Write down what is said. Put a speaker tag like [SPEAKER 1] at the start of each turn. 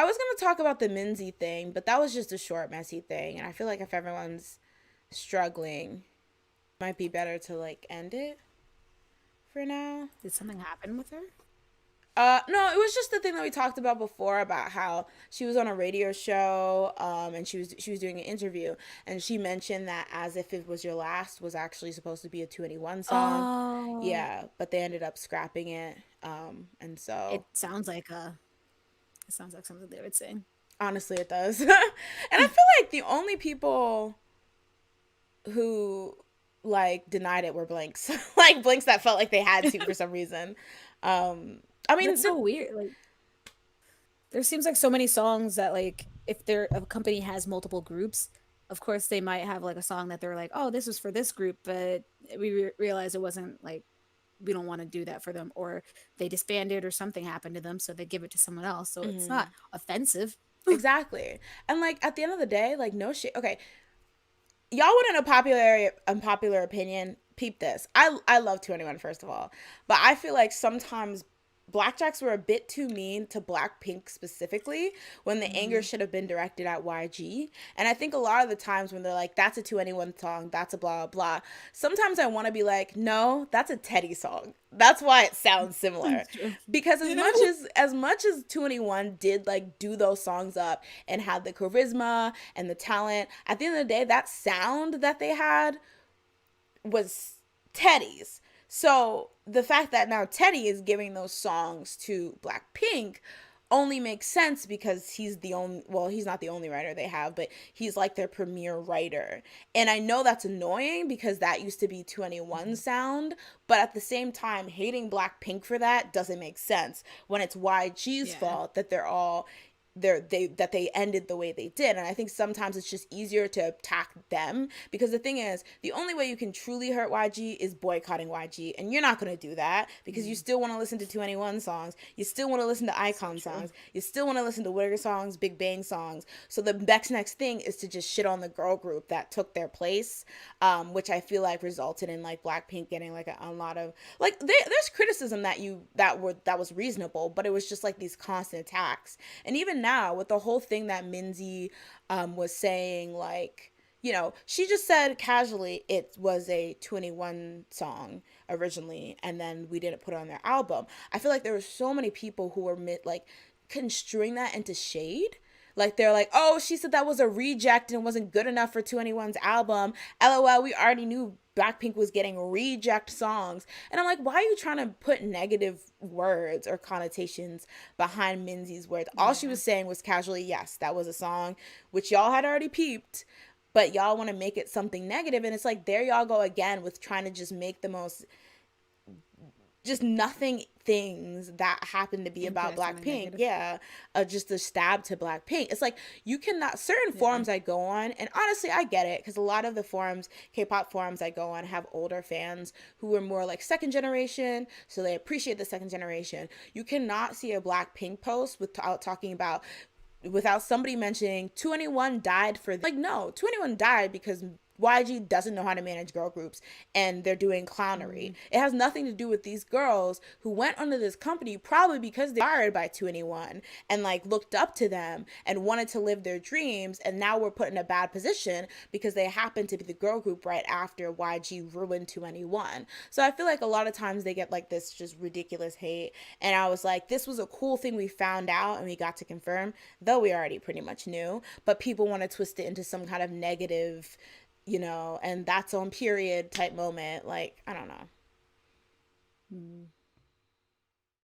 [SPEAKER 1] was going to talk about the Minzy thing, but that was just a short, messy thing. And I feel like if everyone's struggling, it might be better to like end it for now.
[SPEAKER 2] Did something happen with her?
[SPEAKER 1] No, it was just the thing that we talked about before about how she was on a radio show, and she was doing an interview, and she mentioned that As If It Was Your Last was actually supposed to be a 2NE1 song.
[SPEAKER 2] Oh,
[SPEAKER 1] Yeah, but they ended up scrapping it. And
[SPEAKER 2] it
[SPEAKER 1] so
[SPEAKER 2] sounds like something they would sing.
[SPEAKER 1] honestly, it does. And I feel like the only people who like denied it were blanks, like blanks that felt like they had to for some reason. I mean,
[SPEAKER 2] That's so weird. Like, there seems like so many songs that like if a company has multiple groups, of course they might have like a song that they're like, oh, this is for this group, but we realize it wasn't like we don't want to do that for them, or they disbanded or something happened to them, so they give it to someone else. So it's not offensive.
[SPEAKER 1] exactly. And like at the end of the day, like no shit. Okay, y'all want an unpopular opinion? Peep this. I love 2NE1 first of all, but I feel like sometimes Blackjacks were a bit too mean to Blackpink specifically when the anger
[SPEAKER 2] Mhm.
[SPEAKER 1] should have been directed at YG. And I think a lot of the times when they're like, that's a 2NE1 song, that's a blah, blah, sometimes I want to be like, no, that's a Teddy song. That's why it sounds similar.
[SPEAKER 2] It's true.
[SPEAKER 1] Because
[SPEAKER 2] You know?
[SPEAKER 1] as much as 2NE1 did like do those songs up and had the charisma and the talent, at the end of the day, that sound that they had was Teddy's. So the fact that now Teddy is giving those songs to Blackpink only makes sense because he's the only, well, he's not the only writer they have, but he's like their premier writer. And I know that's annoying because that used to be 2NE1 sound, but at the same time, hating Blackpink for that doesn't make sense when it's YG's
[SPEAKER 2] Yeah.
[SPEAKER 1] fault that they ended the way they did. And I think sometimes it's just easier to attack them because the thing is, the only way you can truly hurt YG is boycotting YG, and you're not going to do that because you still want to listen to 2NE1 songs, you still want to listen to Icon songs, you still want to listen to Witter songs, Big Bang songs. So the next thing is to just shit on the girl group that took their place, which I feel like resulted in like Blackpink getting like a lot of like there's criticism that was reasonable, but it was just like these constant attacks. And even now with the whole thing that Minzy was saying, like, you know, she just said casually it was a 2NE1 song originally, and then we didn't put it on their album. I feel like there were so many people who were like construing that into shade. Like they're like, oh, she said that was a reject and wasn't good enough for 2NE1's album. LOL, we already knew Blackpink was getting reject songs. And I'm like, why are you trying to put negative words or connotations behind Minzy's words? All she
[SPEAKER 2] Yeah.
[SPEAKER 1] was saying was casually, yes, that was a song, which y'all had already peeped, but y'all want to make it something negative. And it's like, there y'all go again with trying to just make the most just nothing things that happen to be
[SPEAKER 2] And put
[SPEAKER 1] about
[SPEAKER 2] it something
[SPEAKER 1] Blackpink.
[SPEAKER 2] negative.
[SPEAKER 1] Yeah, just a stab to Blackpink. It's like you cannot certain
[SPEAKER 2] Yeah.
[SPEAKER 1] forums I go on, and honestly, I get it because a lot of the forums, K-pop forums I go on, have older fans who are more like second generation, so they appreciate the second generation. You cannot see a Blackpink post without talking about without somebody mentioning 2NE1 died for like no 2NE1 died because YG doesn't know how to manage girl groups and they're doing clownery.
[SPEAKER 2] Mm.
[SPEAKER 1] It has nothing to do with these girls who went under this company probably because they were inspired by 2NE1 and like looked up to them and wanted to live their dreams, and now we're put in a bad position because they happen to be the girl group right after YG ruined 2NE1. So I feel like a lot of times they get like this just ridiculous hate, and I was like, this was a cool thing we found out and we got to confirm, though we already pretty much knew, but people want to twist it into some kind of negative, you know, and that's on period type moment. Like, I don't know.
[SPEAKER 2] Mm.